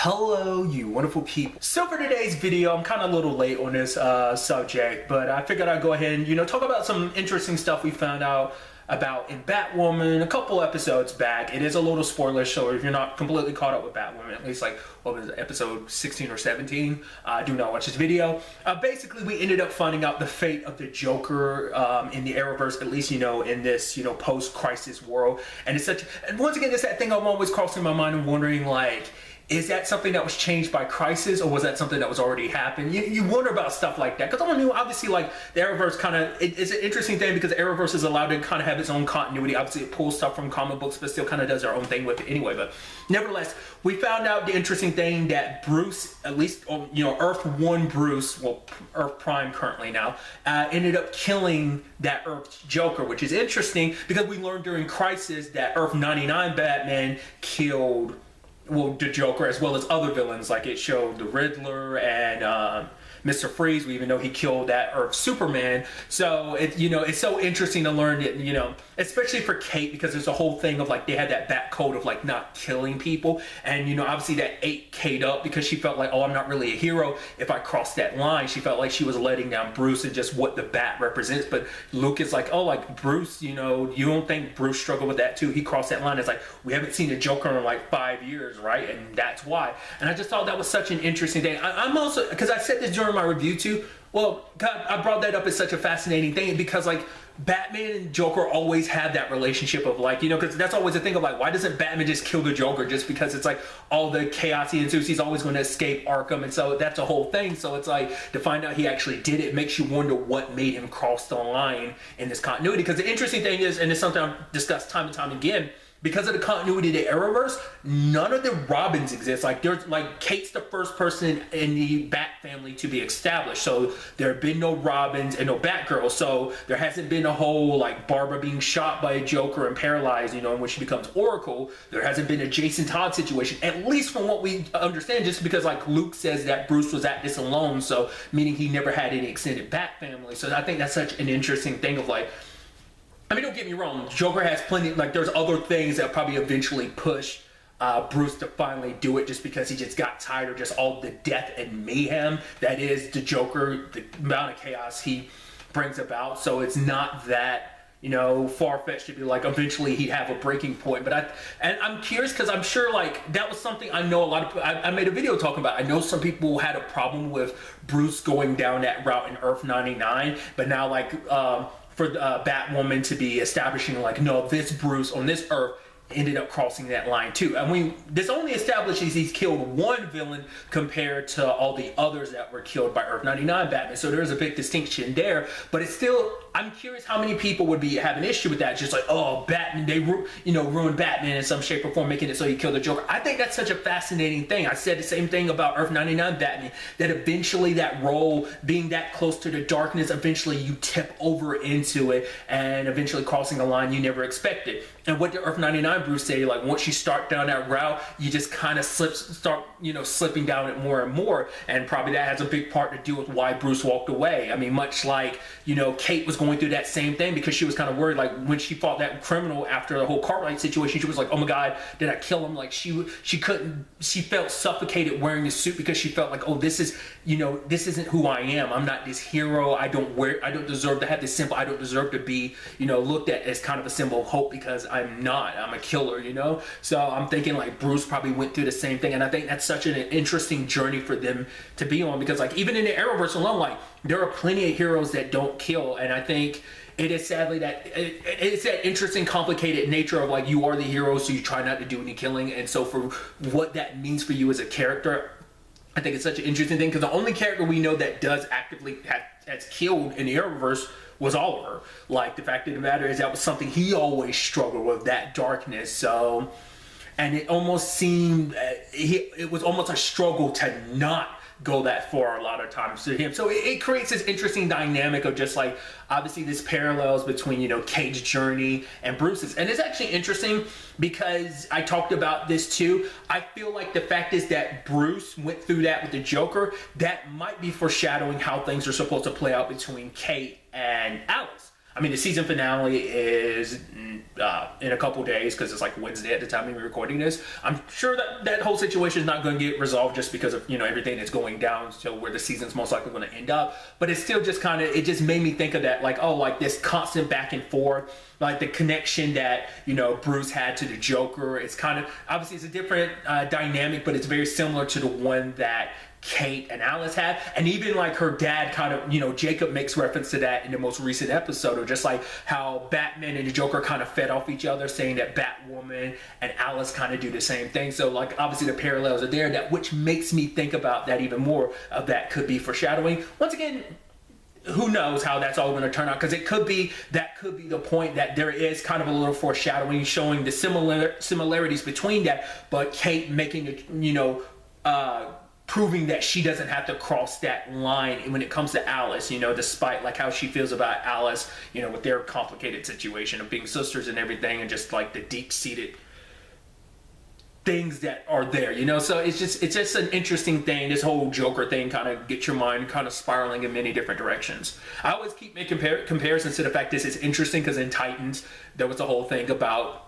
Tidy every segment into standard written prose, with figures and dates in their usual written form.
Hello, you wonderful people. So for today's video, I'm kind of a little late on this subject, but I figured I'd go ahead and, talk about some interesting stuff we found out about in Batwoman a couple episodes back. It is a little spoiler, so if you're not completely caught up with Batwoman, at least like, what was it, episode 16 or 17, do not watch this video. Basically, we ended up finding out the fate of the Joker in the Arrowverse, at least, in this, post-crisis world. And it's such, and once again, it's that thing I'm always crossing my mind and wondering, like, is that something that was changed by Crisis, or was that something that was already happened? You wonder about stuff like that. Because I mean, obviously, like, the Arrowverse kind of, it's an interesting thing because the Arrowverse is allowed to kind of have its own continuity. Obviously, it pulls stuff from comic books, but still kind of does their own thing with it anyway. But nevertheless, we found out the interesting thing that Bruce, at least, Earth 1 Bruce, well, Earth Prime currently now, ended up killing that Earth's Joker, which is interesting because we learned during Crisis that Earth 99 Batman killed, well, the Joker as well as other villains. Like, it showed the Riddler and Mr. Freeze. We even know he killed that Earth Superman. So it's so interesting to learn that, especially for Kate, because there's a whole thing of like they had that bat code of like not killing people, and obviously that ate Kate up because she felt like, oh, I'm not really a hero if I crossed that line. She felt like she was letting down Bruce and just what the bat represents. But Luke is like, oh, like Bruce, you don't think Bruce struggled with that too? He crossed that line. It's like, we haven't seen a Joker in like 5 years, right? And that's why. And I just thought that was such an interesting thing. I'm also, because I said this during my review too, well, God, I brought that up as such a fascinating thing because like Batman and Joker always have that relationship of like, because that's always the thing of like, why doesn't Batman just kill the Joker just because it's like all the chaos he ensues, he's always going to escape Arkham, and so that's a whole thing. So it's like, to find out he actually did it makes you wonder what made him cross the line in this continuity. Because the interesting thing is, and it's something I've discussed time and time again, because of the continuity of the Arrowverse, none of the Robins exist. Like, there's like, Kate's the first person in the Bat family to be established. So there have been no Robins and no Batgirl. So there hasn't been a whole like Barbara being shot by a Joker and paralyzed, in which she becomes Oracle. There hasn't been a Jason Todd situation, at least from what we understand, just because like Luke says that Bruce was at this alone. So meaning he never had any extended Bat family. So I think that's such an interesting thing of like, I mean, don't get me wrong, Joker has plenty, like, there's other things that probably eventually push Bruce to finally do it just because he just got tired of just all the death and mayhem that is the Joker, the amount of chaos he brings about. So it's not that, far-fetched to be like, eventually he'd have a breaking point. But I'm curious because I'm sure, like, that was something I know a lot of, I made a video talking about. I know some people had a problem with Bruce going down that route in Earth 99, but now, like, for Batwoman to be establishing like, no, this Bruce on this Earth ended up crossing that line too. I mean, this only establishes he's killed one villain compared to all the others that were killed by Earth 99 Batman. So there's a big distinction there, but it's still, I'm curious how many people would be have an issue with that. Just like, oh, Batman, they ruined Batman in some shape or form, making it so he killed the Joker. I think that's such a fascinating thing. I said the same thing about Earth 99 Batman, that eventually that role, being that close to the darkness, eventually you tip over into it and eventually crossing a line you never expected. And what did Earth 99 Bruce say? Like, once you start down that route, you just kind of start slipping down it more and more. And probably that has a big part to do with why Bruce walked away. I mean, much like, Kate was going through that same thing because she was kind of worried. Like, when she fought that criminal after the whole Cartwright situation, she was like, oh my God, did I kill him? Like, she felt suffocated wearing the suit because she felt like, oh, this isn't who I am. I'm not this hero. I don't deserve to have this symbol. I don't deserve to be, looked at as kind of a symbol of hope because I'm not. I'm a killer, So I'm thinking like Bruce probably went through the same thing, and I think that's such an interesting journey for them to be on because like even in the Arrowverse alone, like there are plenty of heroes that don't kill, and I think it is sadly that it's that interesting, complicated nature of like you are the hero, so you try not to do any killing, and so for what that means for you as a character, I think it's such an interesting thing because the only character we know that does actively has killed in the Arrowverse was Oliver. Like, the fact of the matter is that was something he always struggled with, that darkness. So, and it almost seemed it was almost a struggle to not go that far a lot of times to him. So it creates this interesting dynamic of just like, obviously this parallels between, Kate's journey and Bruce's. And it's actually interesting because I talked about this too. I feel like the fact is that Bruce went through that with the Joker, that might be foreshadowing how things are supposed to play out between Kate and Alice. I mean, the season finale is in a couple days, because it's like Wednesday at the time we're recording this. I'm sure that that whole situation is not going to get resolved just because of, you know, everything that's going down, so where the season's most likely going to end up. But it's still just kind of, it just made me think of that, like, oh, like this constant back and forth, like the connection that, you know, Bruce had to the Joker. It's kind of, obviously it's a different dynamic, but it's very similar to the one that Kate and Alice had. And even like her dad kind of, you know, Jacob makes reference to that in the most recent episode, or just like how Batman and the Joker kind of fed off each other, saying that Batwoman and Alice kind of do the same thing. So like obviously the parallels are there, that which makes me think about that even more, of that could be foreshadowing. Once again, who knows how that's all going to turn out, because it could be, that could be the point, that there is kind of a little foreshadowing showing the similarities between that, but Kate making it, you know, proving that she doesn't have to cross that line when it comes to Alice, you know, despite like how she feels about Alice, you know, with their complicated situation of being sisters and everything, and just like the deep-seated things that are there, you know. So it's just an interesting thing. This whole Joker thing kind of gets your mind kind of spiraling in many different directions. I always keep making comparisons to the fact this is interesting, because in Titans there was a whole thing about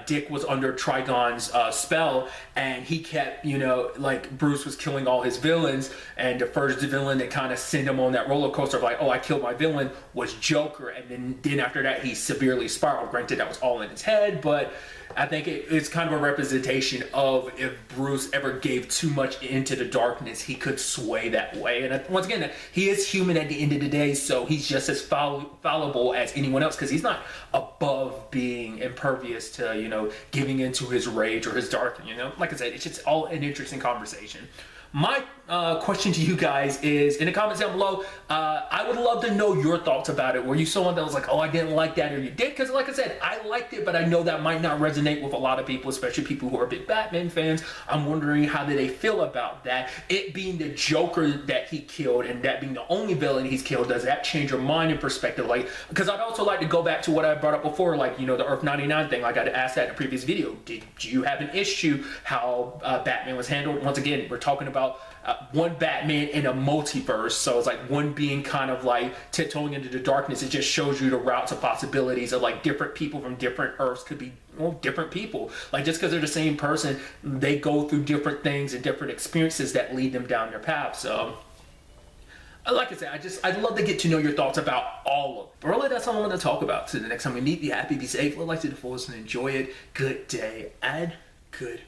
Dick was under Trigon's spell, and he kept, you know, like Bruce was killing all his villains, and the first villain that kind of sent him on that roller coaster of like, oh, I killed my villain, was Joker. And then after that he severely spiraled. Granted, that was all in his head, but I think it's kind of a representation of, if Bruce ever gave too much into the darkness, he could sway that way. And once again, he is human at the end of the day, so he's just as fallible as anyone else, because he's not above being impervious to, you know, giving into his rage or his dark, you know. Like I said, it's just all an interesting conversation. My question to you guys is in the comments down below. I would love to know your thoughts about it. Were you someone that was like, oh, I didn't like that, or you did? Because like I said, I liked it, but I know that might not resonate with a lot of people, especially people who are big Batman fans. I'm wondering how do they feel about that. It being the Joker that he killed, and that being the only villain he's killed, does that change your mind and perspective? Like, because I'd also like to go back to what I brought up before, like, you know, the Earth 99 thing. Like I asked that in a previous video. Did you have an issue how Batman was handled? Once again, we're talking about one Batman in a multiverse, so it's like one being kind of like tiptoeing into the darkness. It just shows you the routes of possibilities of like different people from different Earths could be, well, different people. Like just because they're the same person, they go through different things and different experiences that lead them down their path. So like I said, I'd love to get to know your thoughts about all of it. But really, that's all I want to talk about. So the next time we meet, be happy, be safe, live life to the fullest, and enjoy it. Good day and good